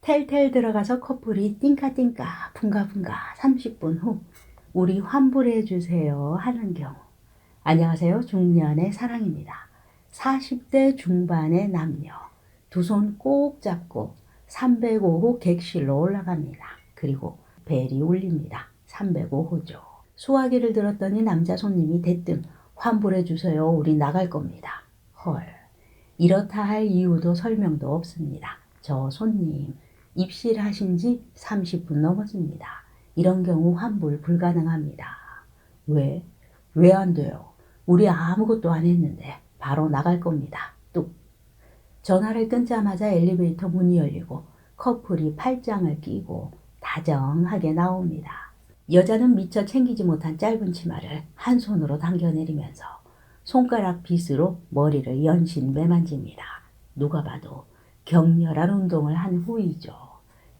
텔텔 들어가서 커플이 띵까띵까 붕가붕가 30분 후 우리 환불해 주세요 하는 경우. 안녕하세요. 중년의 사랑입니다. 40대 중반의 남녀. 두 손 꼭 잡고 305호 객실로 올라갑니다. 그리고 벨이 울립니다. 305호죠. 수화기를 들었더니 남자 손님이 대뜸 환불해 주세요. 우리 나갈 겁니다. 헐. 이렇다 할 이유도 설명도 없습니다. 저 손님 입실하신 지 30분 넘었습니다. 이런 경우 환불 불가능합니다. 왜? 왜 안 돼요? 우리 아무것도 안 했는데 바로 나갈 겁니다. 뚝. 전화를 끊자마자 엘리베이터 문이 열리고 커플이 팔짱을 끼고 다정하게 나옵니다. 여자는 미처 챙기지 못한 짧은 치마를 한 손으로 당겨내리면서 손가락 빗으로 머리를 연신 매만집니다. 누가 봐도 격렬한 운동을 한 후이죠.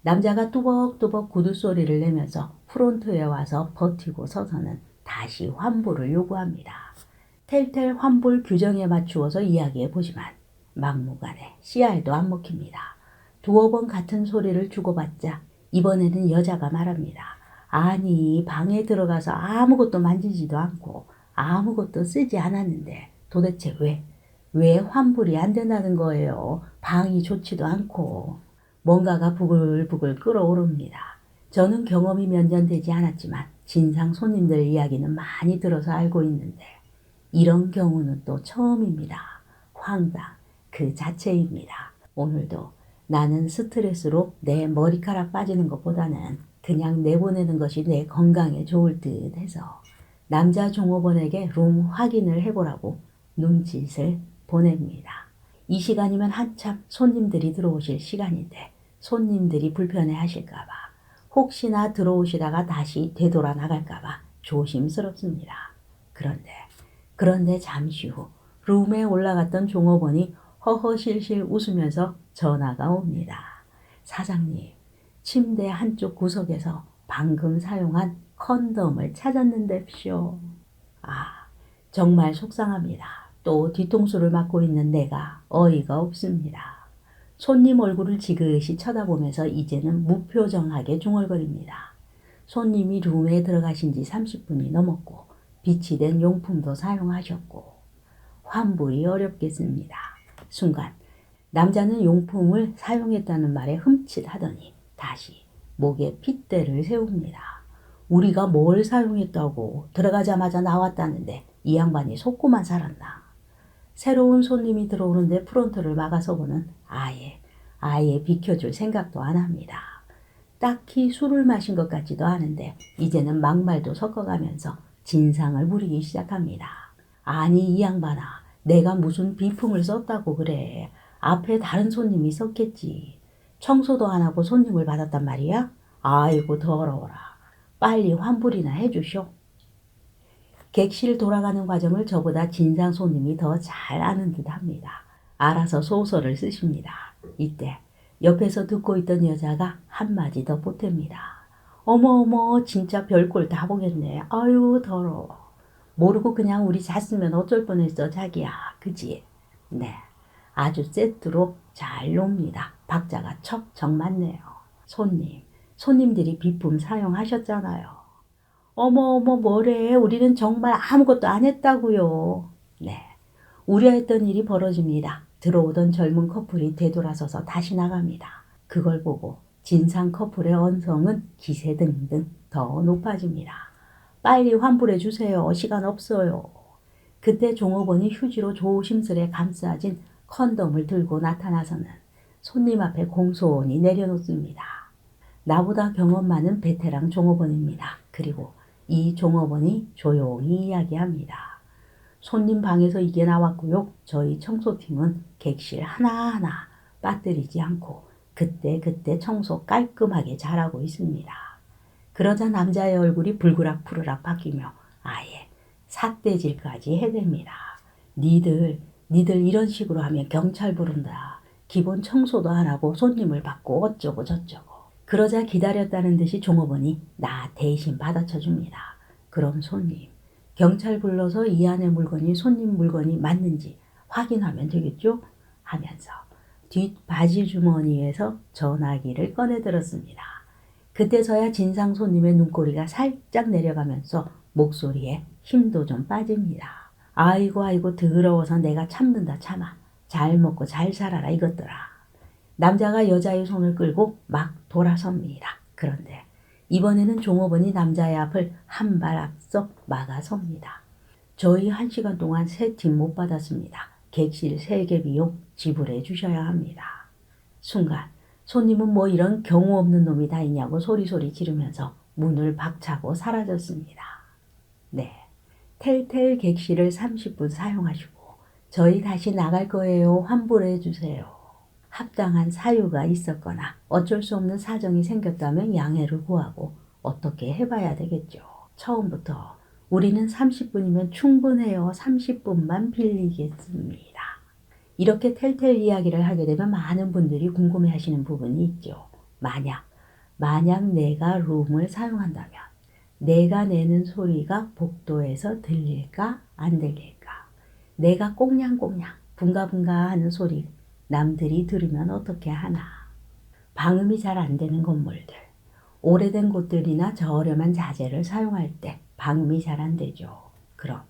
남자가 뚜벅뚜벅 구두 소리를 내면서 프론트에 와서 버티고 서서는 다시 환불을 요구합니다. 텔텔 환불 규정에 맞추어서 이야기해 보지만 막무가내 씨알도 안 먹힙니다. 두어 번 같은 소리를 주고받자 이번에는 여자가 말합니다. 아니 방에 들어가서 아무것도 만지지도 않고 아무것도 쓰지 않았는데 도대체 왜 환불이 안 된다는 거예요. 방이 좋지도 않고. 뭔가가 부글부글 끓어오릅니다. 저는 경험이 몇 년 되지 않았지만 진상 손님들 이야기는 많이 들어서 알고 있는데 이런 경우는 또 처음입니다. 황당 그 자체입니다. 오늘도 나는 스트레스로 내 머리카락 빠지는 것보다는 그냥 내보내는 것이 내 건강에 좋을 듯 해서 남자 종업원에게 룸 확인을 해보라고 눈짓을 보냅니다. 이 시간이면 한참 손님들이 들어오실 시간인데 손님들이 불편해 하실까봐 혹시나 들어오시다가 다시 되돌아 나갈까봐 조심스럽습니다. 그런데 잠시 후 룸에 올라갔던 종업원이 허허실실 웃으면서 전화가 옵니다. 사장님, 침대 한쪽 구석에서 방금 사용한 컨돔을 찾았는데쇼. 정말 속상합니다. 또 뒤통수를 맞고 있는 내가 어이가 없습니다. 손님 얼굴을 지그시 쳐다보면서 이제는 무표정하게 중얼거립니다. 손님이 룸에 들어가신 지 30분이 넘었고 빛이 된 용품도 사용하셨고 환불이 어렵겠습니다. 순간 남자는 용품을 사용했다는 말에 흠칫하더니 다시 목에 핏대를 세웁니다. 우리가 뭘 사용했다고 들어가자마자 나왔다는데 이 양반이 속고만 살았나. 새로운 손님이 들어오는데 프론트를 막아서고는 아예 비켜줄 생각도 안 합니다. 딱히 술을 마신 것 같지도 않은데 이제는 막말도 섞어가면서 진상을 부리기 시작합니다. 아니 이 양반아, 내가 무슨 비품을 썼다고 그래. 앞에 다른 손님이 썼겠지. 청소도 안 하고 손님을 받았단 말이야? 아이고 더러워라. 빨리 환불이나 해주쇼. 객실 돌아가는 과정을 저보다 진상 손님이 더 잘 아는 듯 합니다. 알아서 소설을 쓰십니다. 이때 옆에서 듣고 있던 여자가 한마디 더 보탭니다. 어머 진짜 별꼴 다 보겠네. 아유 더러워. 모르고 그냥 우리 잤으면 어쩔 뻔했어 자기야. 그지? 네. 아주 세트로 잘 놉니다. 박자가 척척 맞네요. 손님들이 비품 사용하셨잖아요. 어머 뭐래. 우리는 정말 아무것도 안 했다고요. 네. 우려했던 일이 벌어집니다. 들어오던 젊은 커플이 되돌아서서 다시 나갑니다. 그걸 보고 진상 커플의 언성은 기세등등 더 높아집니다. 빨리 환불해 주세요. 시간 없어요. 그때 종업원이 휴지로 조심스레 감싸진 컨돔을 들고 나타나서는 손님 앞에 공손히 내려놓습니다. 나보다 경험 많은 베테랑 종업원입니다. 그리고 이 종업원이 조용히 이야기합니다. 손님 방에서 이게 나왔고요. 저희 청소팀은 객실 하나하나 빠뜨리지 않고 그때 청소 깔끔하게 잘하고 있습니다. 그러자 남자의 얼굴이 불그락 바뀌며 아예 삿대질까지 해댑니다. 니들 이런 식으로 하면 경찰 부른다. 기본 청소도 안 하고 손님을 받고 어쩌고 저쩌고. 그러자 기다렸다는 듯이 종업원이 나 대신 받아쳐 줍니다. 그럼 손님, 경찰 불러서 이 안에 물건이 손님 물건이 맞는지 확인하면 되겠죠? 하면서 뒷 바지 주머니에서 전화기를 꺼내 들었습니다. 그때서야 진상 손님의 눈꼬리가 살짝 내려가면서 목소리에 힘도 좀 빠집니다. 아이고 아이고 더러워서 내가 참는다 참아. 잘 먹고 잘 살아라 이것들아. 남자가 여자의 손을 끌고 막 돌아섭니다. 그런데 이번에는 종업원이 남자의 앞을 한 발 앞서 막아섭니다. 저희 1시간 동안 세 팀 못 받았습니다. 객실 3개 비용 지불해 주셔야 합니다. 순간 손님은 뭐 이런 경우 없는 놈이 다 있냐고 소리소리 지르면서 문을 박차고 사라졌습니다. 네, 텔텔 객실을 30분 사용하시고 저희 다시 나갈 거예요. 환불해 주세요. 합당한 사유가 있었거나 어쩔 수 없는 사정이 생겼다면 양해를 구하고 어떻게 해봐야 되겠죠. 처음부터 우리는 30분이면 충분해요. 30분만 빌리겠습니다. 이렇게 텔텔 이야기를 하게 되면 많은 분들이 궁금해하시는 부분이 있죠. 만약 내가 룸을 사용한다면 내가 내는 소리가 복도에서 들릴까 안 들릴까? 내가 꽁냥꽁냥 붕가붕가 하는 소리 남들이 들으면 어떻게 하나? 방음이 잘 안 되는 건물들, 오래된 곳들이나 저렴한 자재를 사용할 때 방음이 잘 안 되죠. 그럼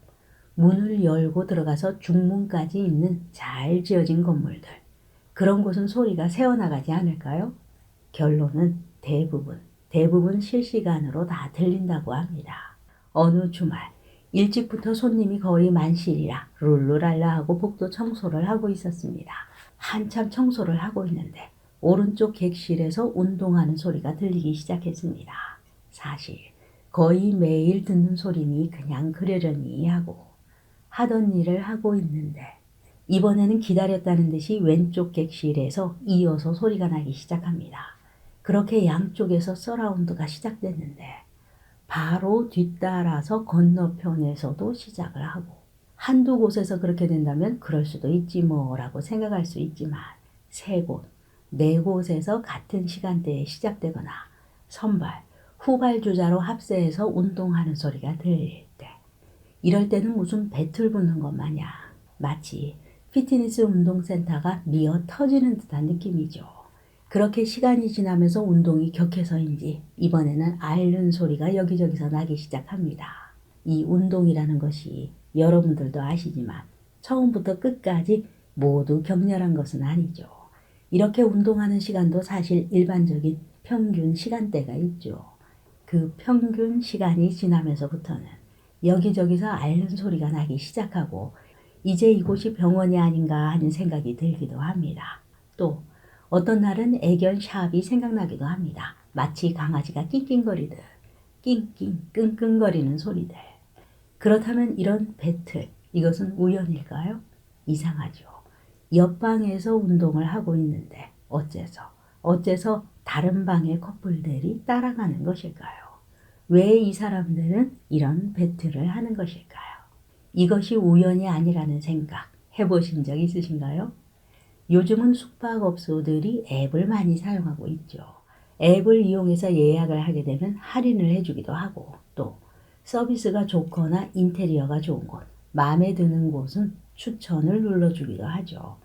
문을 열고 들어가서 중문까지 있는 잘 지어진 건물들, 그런 곳은 소리가 새어나가지 않을까요? 결론은 대부분 실시간으로 다 들린다고 합니다. 어느 주말 일찍부터 손님이 거의 만실이라 룰루랄라 하고 복도 청소를 하고 있었습니다. 한참 청소를 하고 있는데 오른쪽 객실에서 운동하는 소리가 들리기 시작했습니다. 사실 거의 매일 듣는 소리니 그냥 그러려니 하고 하던 일을 하고 있는데 이번에는 기다렸다는 듯이 왼쪽 객실에서 이어서 소리가 나기 시작합니다. 그렇게 양쪽에서 서라운드가 시작됐는데 바로 뒤따라서 건너편에서도 시작을 하고 한두 곳에서 그렇게 된다면 그럴 수도 있지 뭐라고 생각할 수 있지만 3곳, 4곳에서 같은 시간대에 시작되거나 선발, 후발 주자로 합세해서 운동하는 소리가 들릴 때 이럴 때는 무슨 배틀 붙는 것 마냥 마치 피트니스 운동센터가 미어 터지는 듯한 느낌이죠. 그렇게 시간이 지나면서 운동이 격해서인지 이번에는 앓는 소리가 여기저기서 나기 시작합니다. 이 운동이라는 것이 여러분들도 아시지만 처음부터 끝까지 모두 격렬한 것은 아니죠. 이렇게 운동하는 시간도 사실 일반적인 평균 시간대가 있죠. 그 평균 시간이 지나면서부터는 여기저기서 앓는 소리가 나기 시작하고 이제 이곳이 병원이 아닌가 하는 생각이 들기도 합니다. 또 어떤 날은 애견 샵이 생각나기도 합니다. 마치 강아지가 낑낑거리듯 낑낑 끙끙거리는 소리들. 그렇다면 이런 배틀, 이것은 우연일까요? 이상하죠. 옆방에서 운동을 하고 있는데 어째서 다른 방의 커플들이 따라가는 것일까요? 왜 이 사람들은 이런 배틀을 하는 것일까요? 이것이 우연이 아니라는 생각 해보신 적 있으신가요? 요즘은 숙박업소들이 앱을 많이 사용하고 있죠. 앱을 이용해서 예약을 하게 되면 할인을 해주기도 하고 또 서비스가 좋거나 인테리어가 좋은 곳, 마음에 드는 곳은 추천을 눌러주기도 하죠.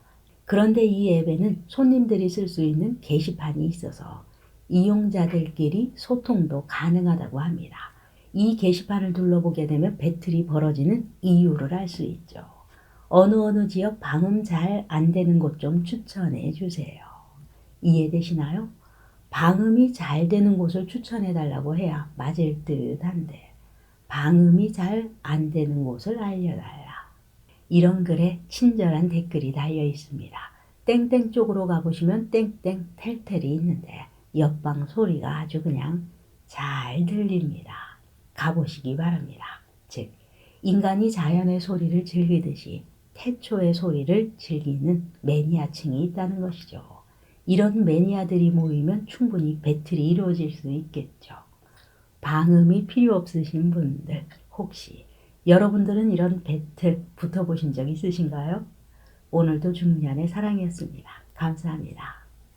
그런데 이 앱에는 손님들이 쓸 수 있는 게시판이 있어서 이용자들끼리 소통도 가능하다고 합니다. 이 게시판을 둘러보게 되면 배틀이 벌어지는 이유를 알 수 있죠. 어느 지역 방음 잘 안 되는 곳 좀 추천해 주세요. 이해되시나요? 방음이 잘 되는 곳을 추천해 달라고 해야 맞을 듯한데 방음이 잘 안 되는 곳을 알려달라. 이런 글에 친절한 댓글이 달려 있습니다. 땡땡 쪽으로 가보시면 땡땡 텔텔이 있는데 옆방 소리가 아주 그냥 잘 들립니다. 가보시기 바랍니다. 즉 인간이 자연의 소리를 즐기듯이 태초의 소리를 즐기는 매니아층이 있다는 것이죠. 이런 매니아들이 모이면 충분히 배틀이 이루어질 수 있겠죠. 방음이 필요 없으신 분들, 혹시 여러분들은 이런 배틀 붙어보신 적 있으신가요? 오늘도 중년의 사랑이었습니다. 감사합니다.